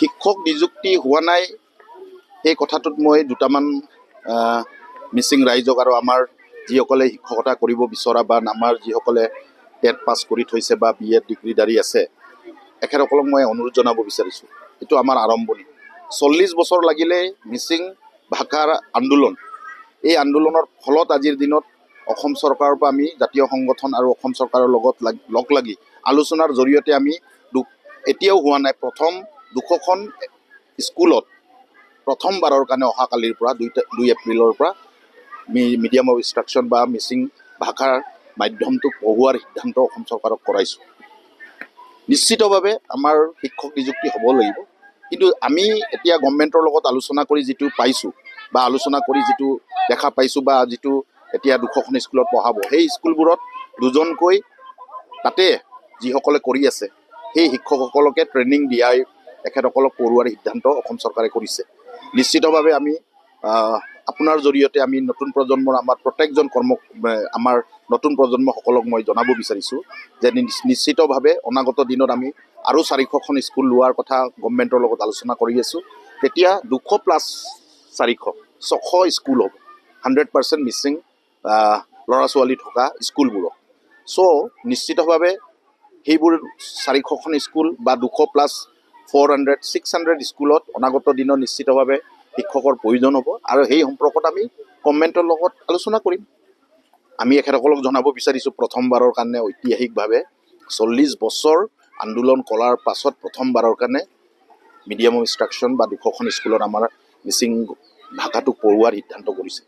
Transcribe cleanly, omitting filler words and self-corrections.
শিক্ষক নিযুক্তি হোৱা নাই এই কথাটোত মই দুটামান মিচিং ৰাইজক আৰু আমাৰ যিসকলে শিক্ষকতা কৰিব বিচৰা বা আমাৰ যিসকলে টেট পাছ কৰি থৈছে বা BEd ডিগ্ৰীধাৰী আছে এখেতসকলক মই অনুৰোধ জনাব বিচাৰিছোঁ। এইটো আমাৰ আৰম্ভণি। 40 বছৰ লাগিলে মিচিং ভাষাৰ আন্দোলন, এই আন্দোলনৰ ফলত আজিৰ দিনত অসম চৰকাৰৰ পৰা আমি জাতীয় সংগঠন আৰু অসম চৰকাৰৰ লগত লগ লাগি আলোচনাৰ জৰিয়তে আমি এতিয়াও হোৱা নাই প্ৰথম 200খন স্কুলত প্ৰথমবাৰৰ কাৰণে অহাকালিৰ পৰা 2 এপ্ৰিলৰ পৰা মিডিয়াম অফ ইনষ্ট্ৰাকশ্যন বা মিচিং ভাষাৰ মাধ্যমটো পঢ়োৱাৰ সিদ্ধান্ত অসম চৰকাৰক কৰাইছোঁ। নিশ্চিতভাৱে আমাৰ শিক্ষক নিযুক্তি হ'ব লাগিব, কিন্তু আমি এতিয়া গভৰ্ণমেণ্টৰ লগত আলোচনা কৰি যিটো পাইছোঁ বা আলোচনা কৰি যিটো দেখা পাইছোঁ বা যিটো এতিয়া 200খন স্কুলত পঢ়াব, সেই স্কুলবোৰত দুজনকৈ তাতে যিসকলে কৰি আছে সেই শিক্ষকসকলকে ট্ৰেইনিং দিয়াই তেখেতসকলক পঢ়োৱাৰ সিদ্ধান্ত অসম চৰকাৰে কৰিছে। নিশ্চিতভাৱে আমি আপোনাৰ জৰিয়তে আমি নতুন প্ৰজন্মৰ আমাৰ প্ৰত্যেকজন আমাৰ নতুন প্ৰজন্মসকলক মই জনাব বিচাৰিছোঁ যে নিশ্চিতভাৱে অনাগত দিনত আমি আৰু 400খন স্কুল লোৱাৰ কথা গভৰ্ণমেণ্টৰ লগত আলোচনা কৰি আছোঁ। তেতিয়া 200+400 স্কুল হ'ব, 100% মিচিং ল'ৰা ছোৱালী থকা স্কুলবোৰক। নিশ্চিতভাৱে সেইবোৰ 400খন স্কুল বা 200+400-600 স্কুলত অনাগত দিনত নিশ্চিতভাৱে শিক্ষকৰ প্ৰয়োজন হ'ব আৰু সেই সম্পৰ্কত আমি গভৰ্ণমেণ্টৰ লগত আলোচনা কৰিম। আমি এখেতসকলক জনাব বিচাৰিছোঁ প্ৰথমবাৰৰ কাৰণে ঐতিহাসিকভাৱে 40 বছৰ আন্দোলন কৰাৰ পাছত প্ৰথমবাৰৰ কাৰণে মিডিয়াম অফ ইনষ্ট্ৰাকশ্যন বা 200খন স্কুলত আমাৰ মিচিং ভাষাটোক পঢ়োৱাৰ সিদ্ধান্ত কৰিছে।